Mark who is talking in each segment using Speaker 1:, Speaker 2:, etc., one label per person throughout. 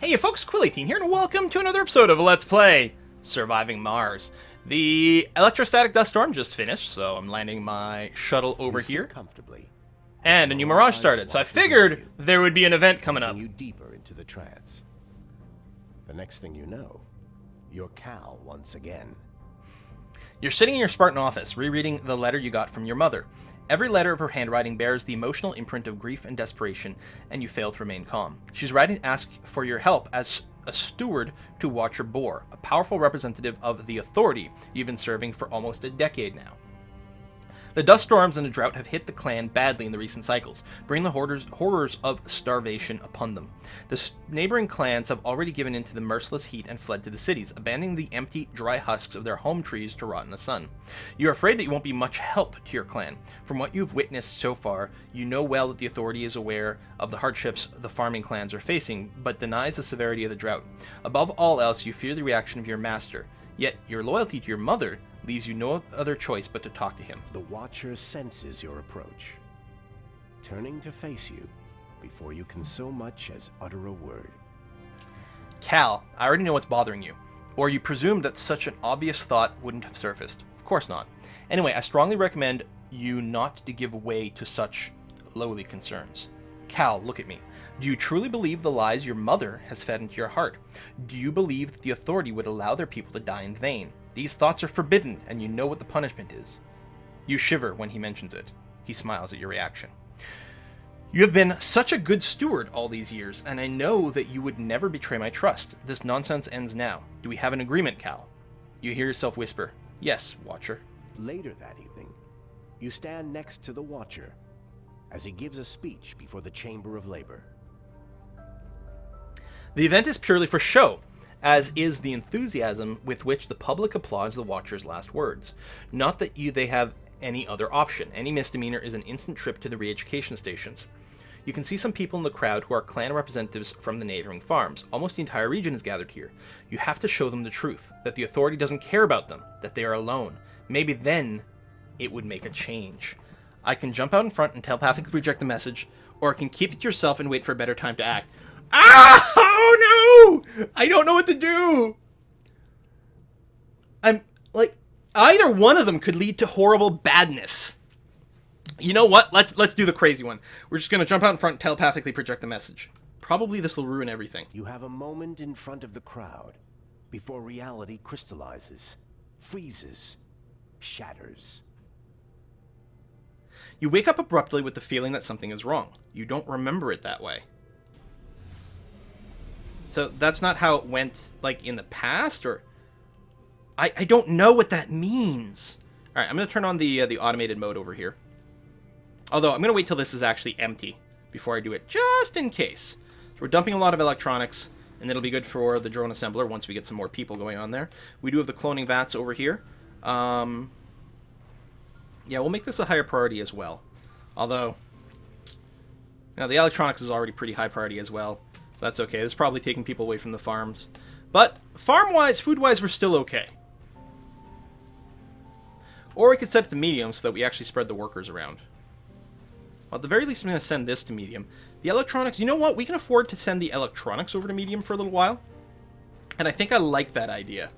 Speaker 1: Hey folks, Quill18 here, and welcome to another episode of Let's Play Surviving Mars. The electrostatic dust storm just finished, so I'm landing my shuttle over here.
Speaker 2: Comfortably.
Speaker 1: And a new mirage started, so I figured there would be an event coming up.
Speaker 2: You deeper into the trance. The next thing you know, you're Cal once again.
Speaker 1: You're sitting in your Spartan office, rereading the letter you got from your mother. Every letter of her handwriting bears the emotional imprint of grief and desperation, and you fail to remain calm. She's writing to ask for your help as a steward to Watcher Bohr, a powerful representative of the authority you've been serving for almost a decade now. The dust storms and the drought have hit the clan badly in the recent cycles, bringing the horrors of starvation upon them. The neighboring clans have already given in to the merciless heat and fled to the cities, abandoning the empty, dry husks of their home trees to rot in the sun. You are afraid that you won't be much help to your clan. From what you've witnessed so far, you know well that the authority is aware of the hardships the farming clans are facing, but denies the severity of the drought. Above all else, you fear the reaction of your master. Yet, your loyalty to your mother leaves you no other choice but to talk to him.
Speaker 2: The Watcher senses your approach, turning to face you before you can so much as utter a word.
Speaker 1: Cal, I already know what's bothering you. Or you presumed that such an obvious thought wouldn't have surfaced. Of course not. Anyway, I strongly recommend you not to give way to such lowly concerns. Cal, look at me. Do you truly believe the lies your mother has fed into your heart? Do you believe that the authority would allow their people to die in vain? These thoughts are forbidden, and you know what the punishment is. You shiver when he mentions it. He smiles at your reaction. You have been such a good steward all these years, and I know that you would never betray my trust. This nonsense ends now. Do we have an agreement, Cal? You hear yourself whisper, "Yes, Watcher."
Speaker 2: Later that evening, you stand next to the Watcher as he gives a speech before the Chamber of Labor.
Speaker 1: The event is purely for show, as is the enthusiasm with which the public applauds the Watcher's last words. Not that they have any other option. Any misdemeanor is an instant trip to the re-education stations. You can see some people in the crowd who are clan representatives from the neighboring farms. Almost the entire region is gathered here. You have to show them the truth, that the authority doesn't care about them, that they are alone. Maybe then it would make a change. I can jump out in front and telepathically reject the message, or I can keep it to yourself and wait for a better time to act. Ah! Oh no! I don't know what to do! I'm, like, either one of them could lead to horrible badness. You know what? Let's do the crazy one. We're just gonna jump out in front and telepathically project the message. Probably this will ruin everything.
Speaker 2: You have a moment in front of the crowd before reality crystallizes, freezes, shatters.
Speaker 1: You wake up abruptly with the feeling that something is wrong. You don't remember it that way. So that's not how it went, like, in the past, or... I don't know what that means. Alright, I'm going to turn on the automated mode over here. Although, I'm going to wait till this is actually empty before I do it, just in case. So we're dumping a lot of electronics, and it'll be good for the drone assembler once we get some more people going on there. We do have the cloning vats over here. Yeah, we'll make this a higher priority as well. Although, now the electronics is already pretty high priority as well. So that's okay. This is probably taking people away from the farms. But farm-wise, food-wise, we're still okay. Or we could set it to medium so that we actually spread the workers around. Well, at the very least, I'm going to send this to medium. The electronics, you know what? We can afford to send the electronics over to medium for a little while. And I think I like that idea.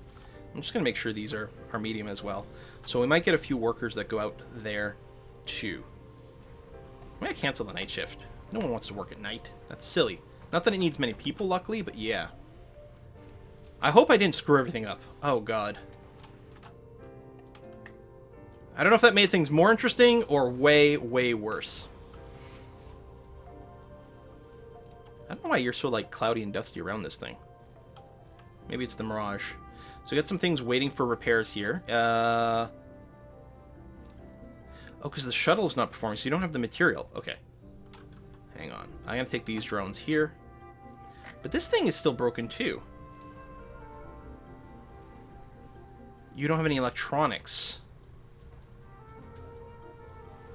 Speaker 1: I'm just going to make sure these are medium as well. So we might get a few workers that go out there, too. I'm going to cancel the night shift. No one wants to work at night. That's silly. Not that it needs many people, luckily, but yeah. I hope I didn't screw everything up. Oh, God. I don't know if that made things more interesting or way, way worse. I don't know why you're so, like, cloudy and dusty around this thing. Maybe it's the mirage. So we got some things waiting for repairs here. Oh, because the shuttle is not performing, so you don't have the material. Okay. Hang on. I'm going to take these drones here. But this thing is still broken, too. You don't have any electronics.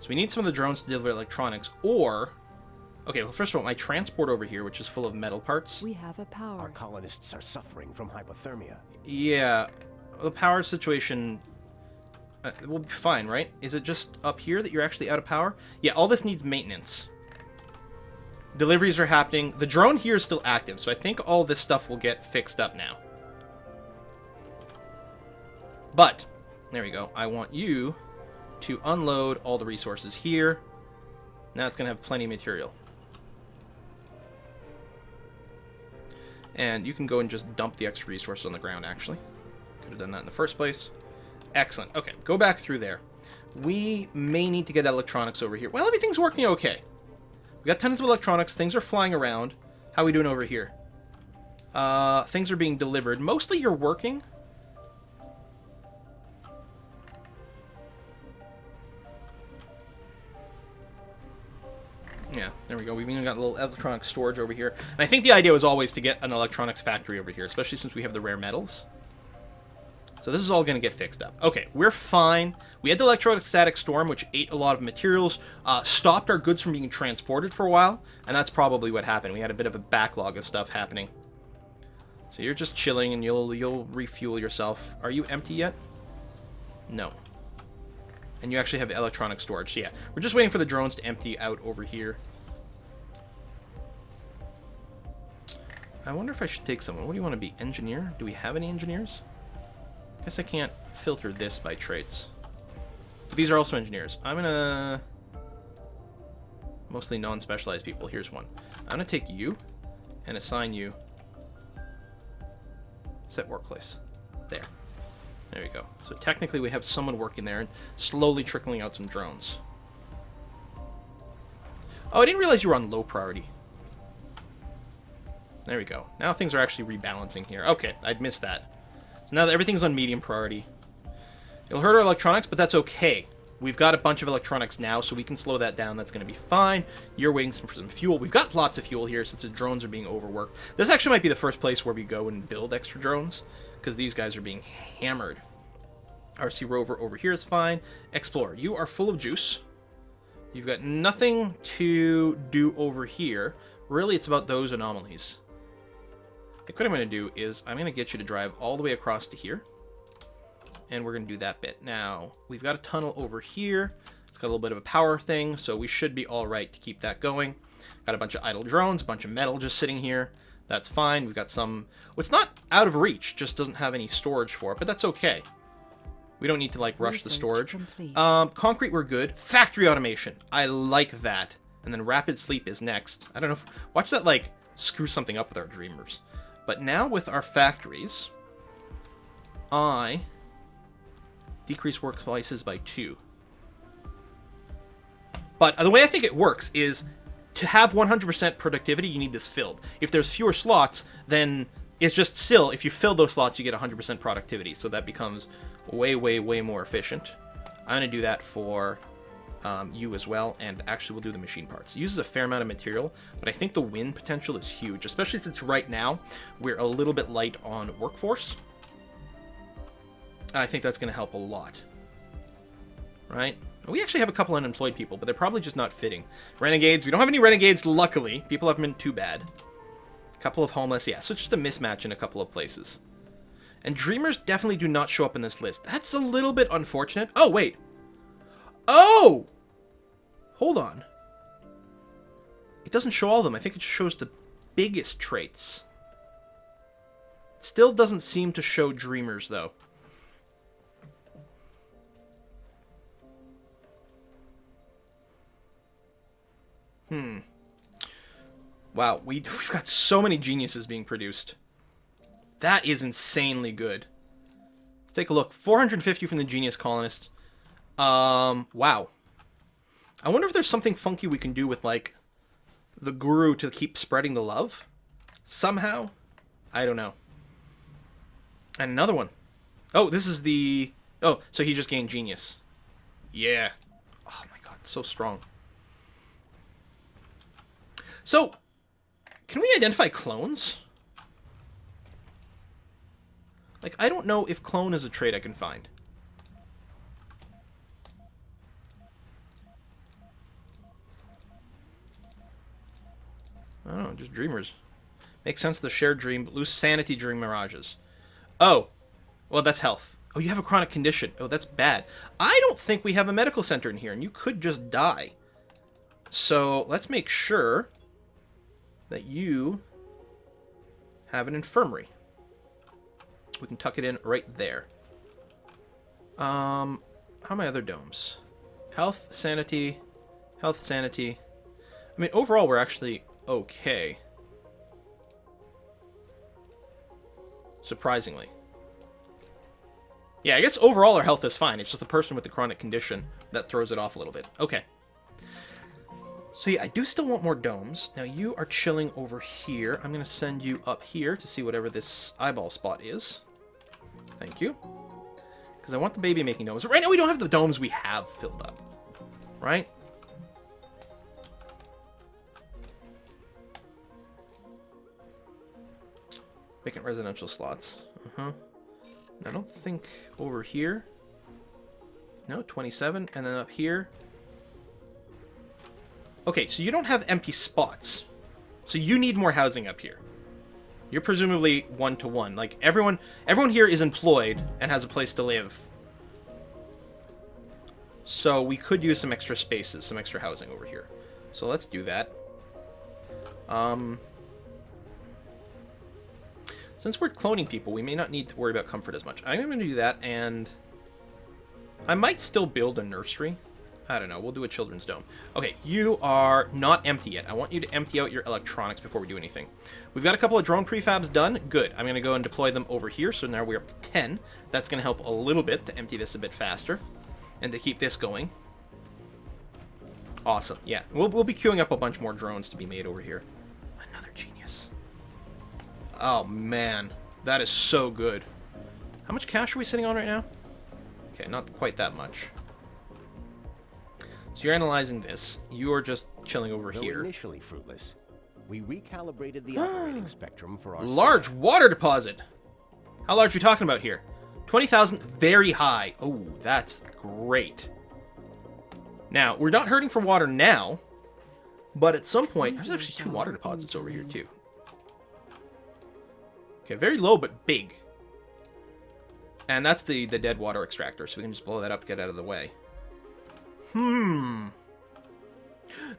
Speaker 1: So we need some of the drones to deliver electronics, or... Okay, well, first of all, my transport over here, which is full of metal parts.
Speaker 3: We have a power.
Speaker 2: Our colonists are suffering from hypothermia.
Speaker 1: Yeah, the power situation will be fine, right? Is it just up here that you're actually out of power? Yeah, all this needs maintenance. Deliveries are happening. The drone here is still active, so I think all this stuff will get fixed up now. But, there we go. I want you to unload all the resources here. Now it's going to have plenty of material. And you can go and just dump the extra resources on the ground, actually. Could have done that in the first place. Excellent. Okay, go back through there. We may need to get electronics over here. Well, everything's working okay. We got tons of electronics. Things are flying around. How are we doing over here? Things are being delivered. Mostly you're working. Yeah, there we go. We've even got a little electronic storage over here. And I think the idea was always to get an electronics factory over here, especially since we have the rare metals. So this is all going to get fixed up. Okay, we're fine. We had the electrostatic storm, which ate a lot of materials, stopped our goods from being transported for a while, and that's probably what happened. We had a bit of a backlog of stuff happening. So you're just chilling, and you'll refuel yourself. Are you empty yet? No. And you actually have electronic storage. So yeah, we're just waiting for the drones to empty out over here. I wonder if I should take someone. What do you want to be? Engineer? Do we have any engineers? I guess I can't filter this by traits. But these are also engineers. I'm gonna... Mostly non-specialized people. Here's one. I'm gonna take you and assign you set workplace. There. There we go. So technically we have someone working there and slowly trickling out some drones. Oh, I didn't realize you were on low priority. There we go. Now things are actually rebalancing here. Okay, I'd missed that. So now that everything's on medium priority. It'll hurt our electronics, but that's okay. We've got a bunch of electronics now, so we can slow that down. That's going to be fine. You're waiting for some fuel. We've got lots of fuel here since the drones are being overworked. This actually might be the first place where we go and build extra drones, because these guys are being hammered. RC Rover over here is fine. Explorer, you are full of juice. You've got nothing to do over here. Really, it's about those anomalies. I think what I'm going to do is I'm going to get you to drive all the way across to here. And we're going to do that bit. Now, we've got a tunnel over here. It's got a little bit of a power thing, so we should be all right to keep that going. Got a bunch of idle drones, a bunch of metal just sitting here. That's fine. We've got some... Well, it's not out of reach, just doesn't have any storage for it, but that's okay. We don't need to, like, rush the storage. Concrete, we're good. Factory automation. I like that. And then rapid sleep is next. I don't know if... Watch that, like, screw something up with our dreamers. But now with our factories, I decrease work slices by 2. But the way I think it works is to have 100% productivity, you need this filled. If there's fewer slots, then it's just still, if you fill those slots, you get 100% productivity. So that becomes way, way, way more efficient. I'm going to do that for you as well, and actually we'll do the machine parts. It uses a fair amount of material, but I think the win potential is huge, especially since right now we're a little bit light on workforce. I think that's going to help a lot. Right? We actually have a couple unemployed people, but they're probably just not fitting. Renegades, we don't have any renegades, luckily. People haven't been too bad. A couple of homeless, yeah, so it's just a mismatch in a couple of places. And dreamers definitely do not show up in this list. That's a little bit unfortunate. Oh, wait. Oh! Hold on. It doesn't show all of them. I think it shows the biggest traits. It still doesn't seem to show dreamers, though. Wow, we've got so many geniuses being produced. That is insanely good. Let's take a look. 450 from the Genius Colonist. Wow. I wonder if there's something funky we can do with, like, the Guru to keep spreading the love? Somehow? I don't know. And another one. Oh, this is the... Oh, so he just gained Genius. Yeah. Oh my god, so strong. So, can we identify clones? Like, I don't know if clone is a trait I can find. I don't know, just dreamers. Makes sense the shared dream, but lose sanity during mirages. Oh, well, that's health. Oh, you have a chronic condition. Oh, that's bad. I don't think we have a medical center in here, and you could just die. So, let's make sure that you have an infirmary. We can tuck it in right there. How are my other domes? Health, sanity, health, sanity. I mean, overall, we're actually okay. Surprisingly. Yeah, I guess overall our health is fine. It's just the person with the chronic condition that throws it off a little bit. Okay. So yeah, I do still want more domes. Now you are chilling over here. I'm going to send you up here to see whatever this eyeball spot is. Thank you. Because I want the baby making domes. Right now we don't have the domes we have filled up. Right? Vacant residential slots. I don't think over here. No, 27. And then up here. Okay, so you don't have empty spots. So you need more housing up here. You're presumably 1-to-1. Like, everyone here is employed and has a place to live. So we could use some extra spaces, some extra housing over here. So let's do that. Since we're cloning people, we may not need to worry about comfort as much. I'm going to do that, and I might still build a nursery. I don't know. We'll do a children's dome. Okay, you are not empty yet. I want you to empty out your electronics before we do anything. We've got a couple of drone prefabs done. Good. I'm going to go and deploy them over here, so now we're up to 10. That's going to help a little bit to empty this a bit faster and to keep this going. Awesome. Yeah, we'll be queuing up a bunch more drones to be made over here. Another genius. Oh, man. That is so good. How much cash are we sitting on right now? Okay, not quite that much. So you're analyzing this. You are just chilling over here.
Speaker 2: Initially fruitless, we recalibrated the operating spectrum for our
Speaker 1: large water deposit. How large are you talking about here? 20,000, very high. Oh, that's great. Now, we're not hurting for water now, but at some point, there's actually 2 water deposits over here too. Okay, very low but big. And that's the dead water extractor, so we can just blow that up to get out of the way.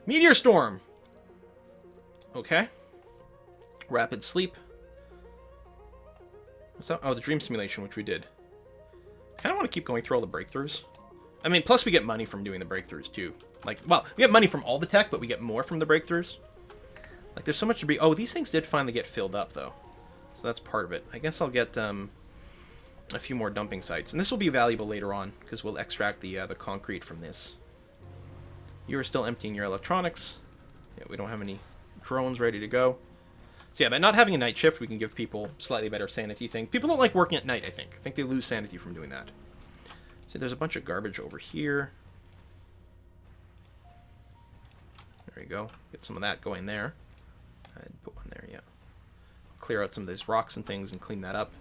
Speaker 1: Meteor Storm. Okay. Rapid sleep. What's that? Oh, the dream simulation, which we did. Kind of want to keep going through all the breakthroughs. I mean, plus we get money from doing the breakthroughs, too. Like, well, we get money from all the tech, but we get more from the breakthroughs. Like, there's so much to be... Oh, these things did finally get filled up, though. So that's part of it. I guess I'll get a few more dumping sites. And this will be valuable later on, because we'll extract the concrete from this. You are still emptying your electronics. Yeah, we don't have any drones ready to go. So yeah, by not having a night shift, we can give people slightly better sanity thing. People don't like working at night, I think. I think they lose sanity from doing that. See, there's a bunch of garbage over here. There you go. Get some of that going there. I'd put one there, yeah. Clear out some of those rocks and things and clean that up.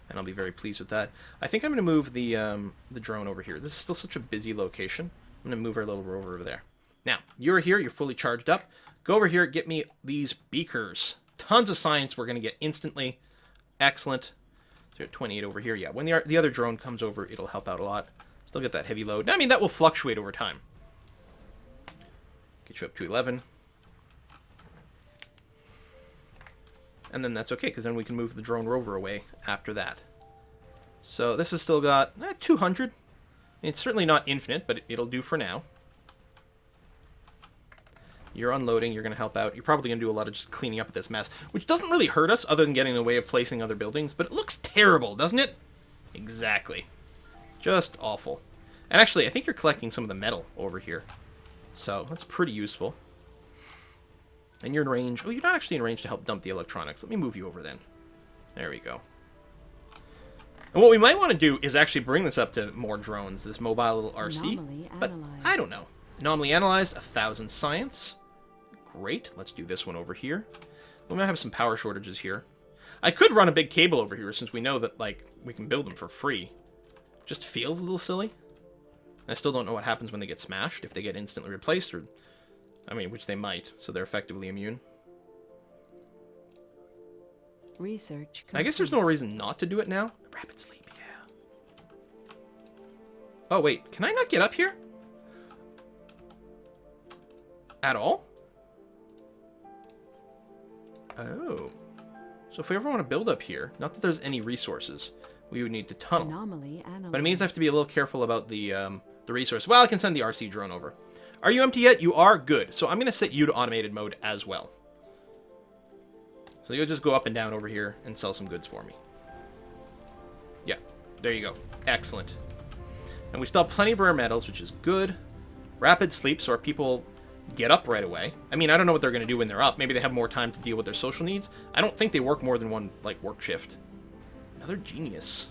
Speaker 1: And I'll be very pleased with that. I think I'm going to move the drone over here. This is still such a busy location. I'm going to move our little rover over there. Now, you're here. You're fully charged up. Go over here. Get me these beakers. Tons of science we're going to get instantly. Excellent. So you're at 28 over here. Yeah, when the other drone comes over, it'll help out a lot. Still get that heavy load. I mean, that will fluctuate over time. Get you up to 11. And then that's okay, because then we can move the drone rover away after that. So this has still got 200. It's certainly not infinite, but it'll do for now. You're unloading. You're going to help out. You're probably going to do a lot of just cleaning up this mess, which doesn't really hurt us other than getting in the way of placing other buildings, but it looks terrible, doesn't it? Exactly. Just awful. And actually, I think you're collecting some of the metal over here. So that's pretty useful. And you're in range. Oh, you're not actually in range to help dump the electronics. Let me move you over then. There we go. And what we might want to do is actually bring this up to more drones, this mobile little RC. But I don't know. Anomaly analyzed, 1,000 science. Great. Let's do this one over here. We might have some power shortages here. I could run a big cable over here since we know that, like, we can build them for free. Just feels a little silly. I still don't know what happens when they get smashed, if they get instantly replaced, or... I mean, which they might, so they're effectively immune.
Speaker 3: Research complete.
Speaker 1: I guess there's no reason not to do it now. Rapid sleep, yeah. Oh, wait. Can I not get up here? At all? Oh. So if we ever want to build up here, not that there's any resources, we would need to tunnel.
Speaker 3: Anomaly analyzed.
Speaker 1: But it means I have to be a little careful about the resource. Well, I can send the RC drone over. Are you empty yet? You are? Good. So I'm going to set you to automated mode as well. So you'll just go up and down over here and sell some goods for me. Yeah, there you go. Excellent. And we still have plenty of rare metals, which is good. Rapid sleep, so our people get up right away. I mean, I don't know what they're going to do when they're up. Maybe they have more time to deal with their social needs. I don't think they work more than one, like, work shift. Another genius.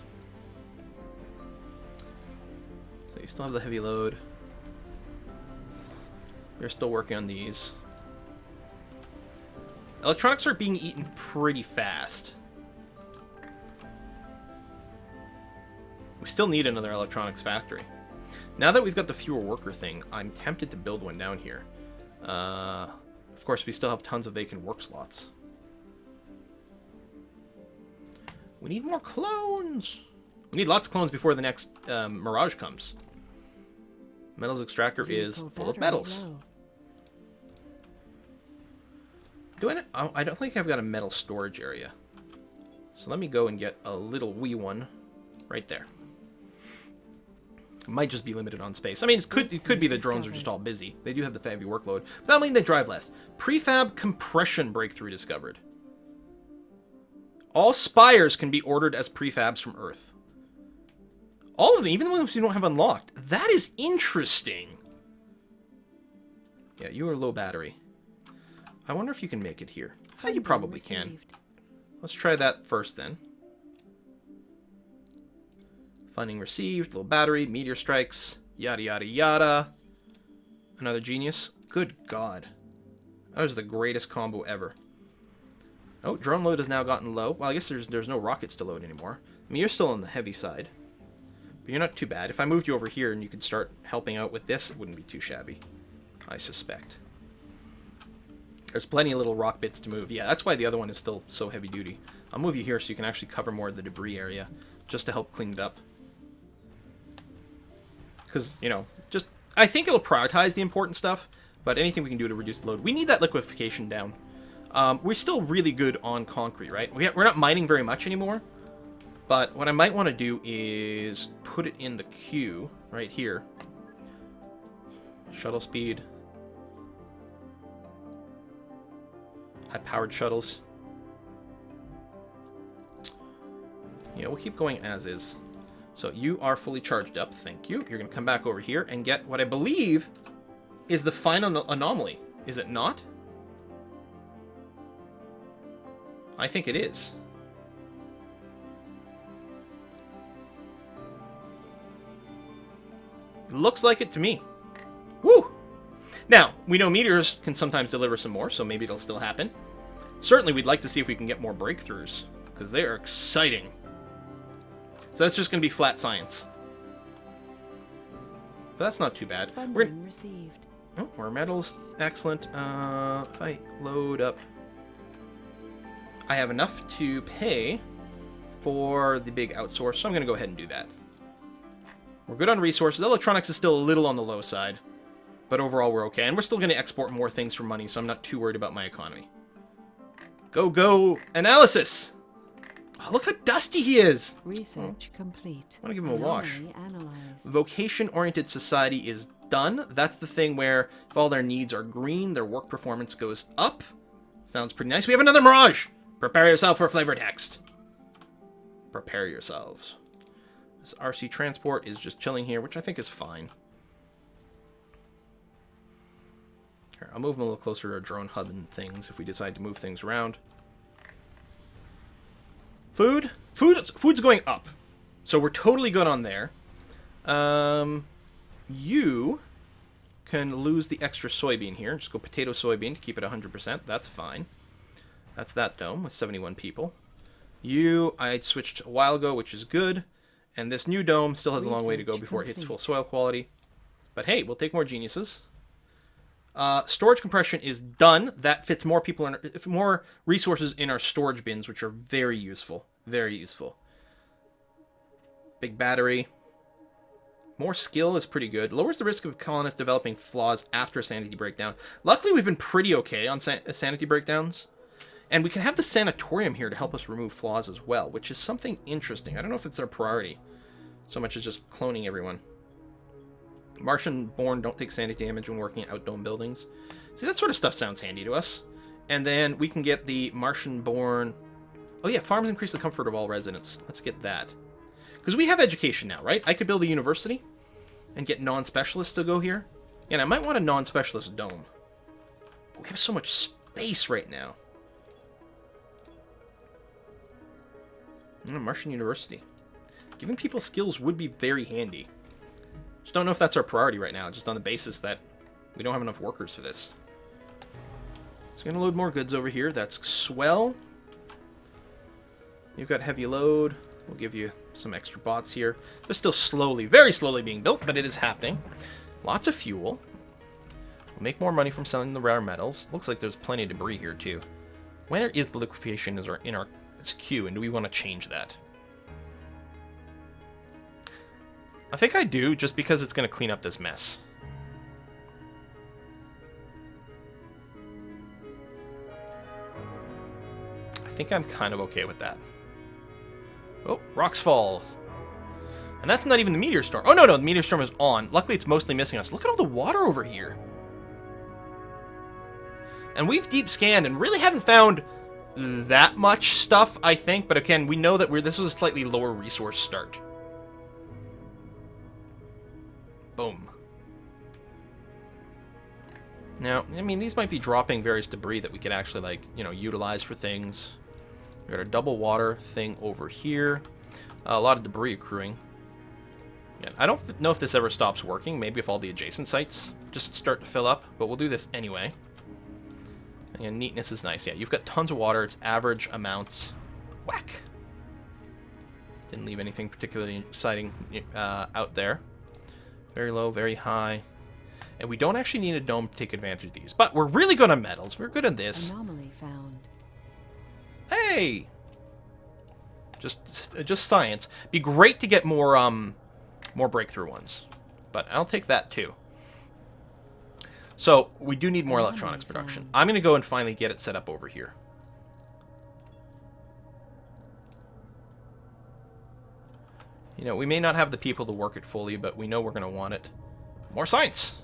Speaker 1: So you still have the heavy load. They're still working on these. Electronics are being eaten pretty fast. We still need another electronics factory. Now that we've got the fewer worker thing, I'm tempted to build one down here. Of course, we still have tons of vacant work slots. We need more clones! We need lots of clones before the next Mirage comes. Metals extractor is full of metals.
Speaker 3: Low.
Speaker 1: I don't think I've got a metal storage area. So let me go and get a little wee one right there. It might just be limited on space. I mean, it could be the drones are just all busy. They do have the heavy workload. But that'll mean they drive less. Prefab compression breakthrough discovered. All spires can be ordered as prefabs from Earth. All of them, even the ones we don't have unlocked. That is interesting. Yeah, you are low battery. I wonder if you can make it here. Yeah, you probably can. Let's try that first then. Funding received, low battery, meteor strikes, yada yada yada. Another genius. Good God. That was the greatest combo ever. Oh, drone load has now gotten low. Well, I guess there's no rockets to load anymore. I mean, you're still on the heavy side. But you're not too bad. If I moved you over here and you could start helping out with this, it wouldn't be too shabby. I suspect. There's plenty of little rock bits to move. Yeah, that's why the other one is still so heavy duty. I'll move you here so you can actually cover more of the debris area, just to help clean it up. Because, you know, I think it'll prioritize the important stuff, but anything we can do to reduce the load. We need that liquefaction down. We're still really good on concrete, right? We're not mining very much anymore, but what I might want to do is put it in the queue right here. Shuttle speed. High-powered shuttles. Yeah, we'll keep going as is. So you are fully charged up. Thank you. You're going to come back over here and get what I believe is the final anomaly. Is it not? I think it is. Looks like it to me. Woo! Now, we know meteors can sometimes deliver some more, so maybe it'll still happen. Certainly, we'd like to see if we can get more breakthroughs, because they are exciting. So that's just going to be flat science. But that's not too bad.
Speaker 3: Funding received.
Speaker 1: Oh, more metals. Excellent. If I load up... I have enough to pay for the big outsource, so I'm going to go ahead and do that. We're good on resources. Electronics is still a little on the low side, but overall we're okay. And we're still going to export more things for money, so I'm not too worried about my economy. Go analysis! Oh, look how dusty he is!
Speaker 3: Research complete.
Speaker 1: I want to give him a wash.
Speaker 3: Anomaly analyzed.
Speaker 1: Vocation-oriented society is done. That's the thing where if all their needs are green, their work performance goes up. Sounds pretty nice. We have another Mirage! Prepare yourself for flavor text. Prepare yourselves. This RC transport is just chilling here, which I think is fine. Here, I'll move them a little closer to our drone hub and things if we decide to move things around. Food's going up. So we're totally good on there. You can lose the extra soybean here. Just go potato soybean to keep it 100%. That's fine. That's that dome with 71 people. You, I switched a while ago, which is good. And this new dome still has a long way to go before it hits full soil quality. But hey, we'll take more geniuses. Storage compression is done. That fits more people more resources in our storage bins, which are very useful. Very useful. Big battery. More skill is pretty good. Lowers the risk of colonists developing flaws after a sanity breakdown. Luckily, we've been pretty okay on sanity breakdowns. And we can have the sanatorium here to help us remove flaws as well, which is something interesting. I don't know if it's our priority so much as just cloning everyone. Martian-born don't take sanity damage when working in outdome buildings. See, that sort of stuff sounds handy to us. And then we can get the Martian-born... Oh yeah, farms increase the comfort of all residents. Let's get that. Because we have education now, right? I could build a university and get non-specialists to go here. And I might want a non-specialist dome. But we have so much space right now. Martian University. Giving people skills would be very handy. Just don't know if that's our priority right now, just on the basis that we don't have enough workers for this. So we're going to load more goods over here. That's swell. You've got heavy load. We'll give you some extra bots here. They're still slowly, very slowly being built, but it is happening. Lots of fuel. We'll make more money from selling the rare metals. Looks like there's plenty of debris here, too. Where is the liquefaction in our queue, and do we want to change that? I think I do, just because it's going to clean up this mess. I think I'm kind of okay with that. Oh, rocks fall. And that's not even the Meteor Storm. Oh, no, the Meteor Storm is on. Luckily, it's mostly missing us. Look at all the water over here. And we've deep scanned and really haven't found that much stuff, I think. But again, we know that this was a slightly lower resource start. Boom. Now, I mean, these might be dropping various debris that we could actually, like, utilize for things. We got a double water thing over here. A lot of debris accruing. Yeah, I don't know if this ever stops working. Maybe if all the adjacent sites just start to fill up, but we'll do this anyway. And neatness is nice. Yeah, you've got tons of water. It's average amounts. Whack. Didn't leave anything particularly exciting out there. Very low, very high. And we don't actually need a dome to take advantage of these. But we're really good on metals. We're good on this.
Speaker 3: Anomaly found.
Speaker 1: Hey! Just science. Be great to get more breakthrough ones. But I'll take that too. So, we do need more electronics production. I'm going to go and finally get it set up over here. We may not have the people to work it fully, but we know we're going to want it. More science!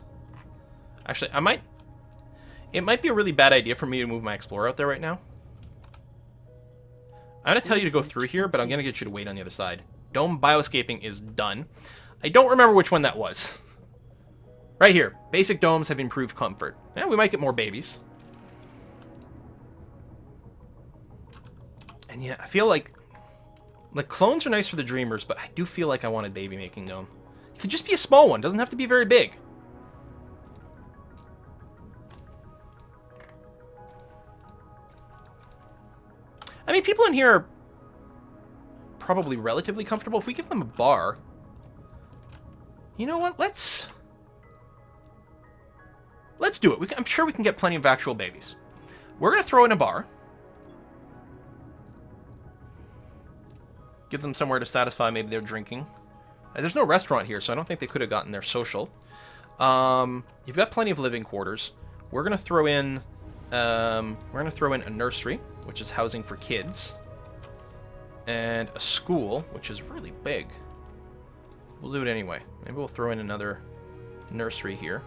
Speaker 1: Actually, it might be a really bad idea for me to move my Explorer out there right now. I'm going to tell you to go through here, but I'm going to get you to wait on the other side. Dome bioscaping is done. I don't remember which one that was. Right here. Basic domes have improved comfort. Yeah, we might get more babies. And yeah, I feel like clones are nice for the dreamers, but I do feel like I want a baby making dome. It could just be a small one. Doesn't have to be very big. I mean, people in here are probably relatively comfortable. If we give them a bar... You know what? Let's do it. I'm sure we can get plenty of actual babies. We're going to throw in a bar. Give them somewhere to satisfy maybe their drinking. There's no restaurant here, so I don't think they could have gotten their social. You've got plenty of living quarters. We're going to throw in a nursery, which is housing for kids, and a school, which is really big. We'll do it anyway. Maybe we'll throw in another nursery here.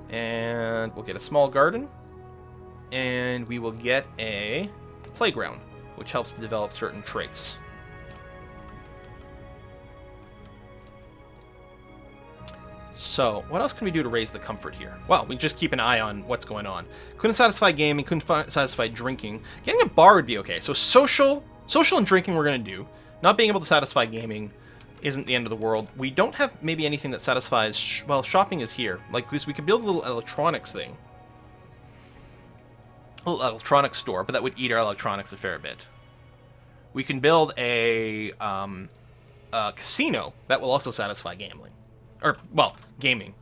Speaker 1: And we'll get a small garden. And we will get a playground, which helps to develop certain traits. So, what else can we do to raise the comfort here? Well, we just keep an eye on what's going on. Couldn't satisfy gaming, couldn't satisfy drinking. Getting a bar would be okay. So social and drinking we're going to do. Not being able to satisfy gaming isn't the end of the world. We don't have maybe anything that satisfies... well, shopping is here. Like, because we could build a little electronics thing. A little electronics store, but that would eat our electronics a fair bit. We can build a casino that will also satisfy gambling. Or, well, gaming.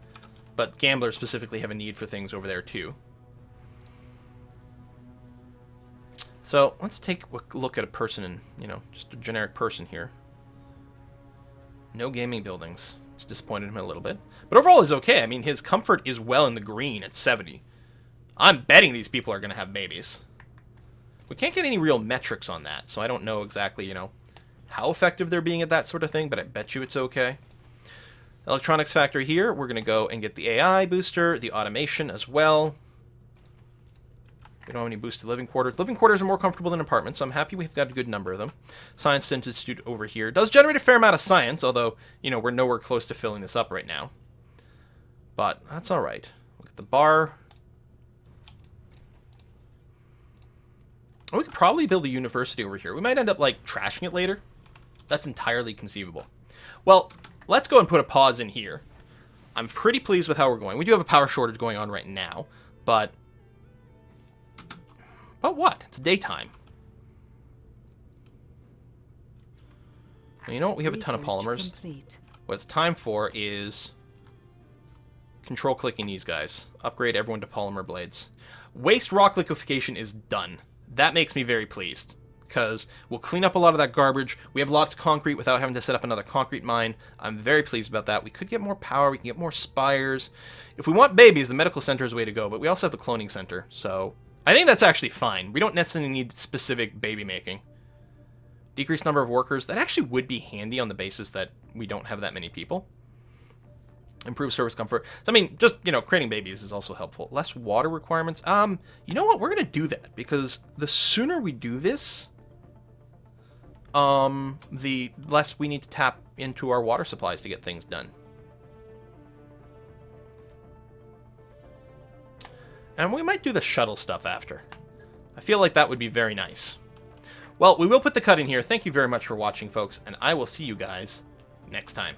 Speaker 1: But gamblers specifically have a need for things over there, too. So, let's take a look at a person in, just a generic person here. No gaming buildings. It's disappointed him a little bit. But overall, he's okay. I mean, his comfort is well in the green at 70. I'm betting these people are going to have babies. We can't get any real metrics on that, so I don't know exactly, you know, how effective they're being at that sort of thing, but I bet you it's okay. Electronics factory here, we're going to go and get the AI booster, the automation as well. We don't have any boosted living quarters. Living quarters are more comfortable than apartments, so I'm happy we've got a good number of them. Science Institute over here does generate a fair amount of science, although, you know, we're nowhere close to filling this up right now. But that's all right. Look at the bar. We could probably build a university over here. We might end up, like, trashing it later. That's entirely conceivable. Well, let's go and put a pause in here. I'm pretty pleased with how we're going. We do have a power shortage going on right now, but what? It's daytime. Well, you know what? We have a ton of polymers.
Speaker 3: Complete.
Speaker 1: What it's time for is control clicking these guys. Upgrade everyone to polymer blades. Waste rock liquefaction is done. That makes me very pleased, because we'll clean up a lot of that garbage. We have lots of concrete without having to set up another concrete mine. I'm very pleased about that. We could get more power. We can get more spires. If we want babies, the medical center is the way to go, but we also have the cloning center, so I think that's actually fine. We don't necessarily need specific baby making. Decreased number of workers. That actually would be handy on the basis that we don't have that many people. Improve service comfort. So, I mean, just, you know, creating babies is also helpful. Less water requirements. You know what? We're going to do that, because the sooner we do this, the less we need to tap into our water supplies to get things done. And we might do the shuttle stuff after. I feel like that would be very nice. Well, we will put the cut in here. Thank you very much for watching, folks, and I will see you guys next time.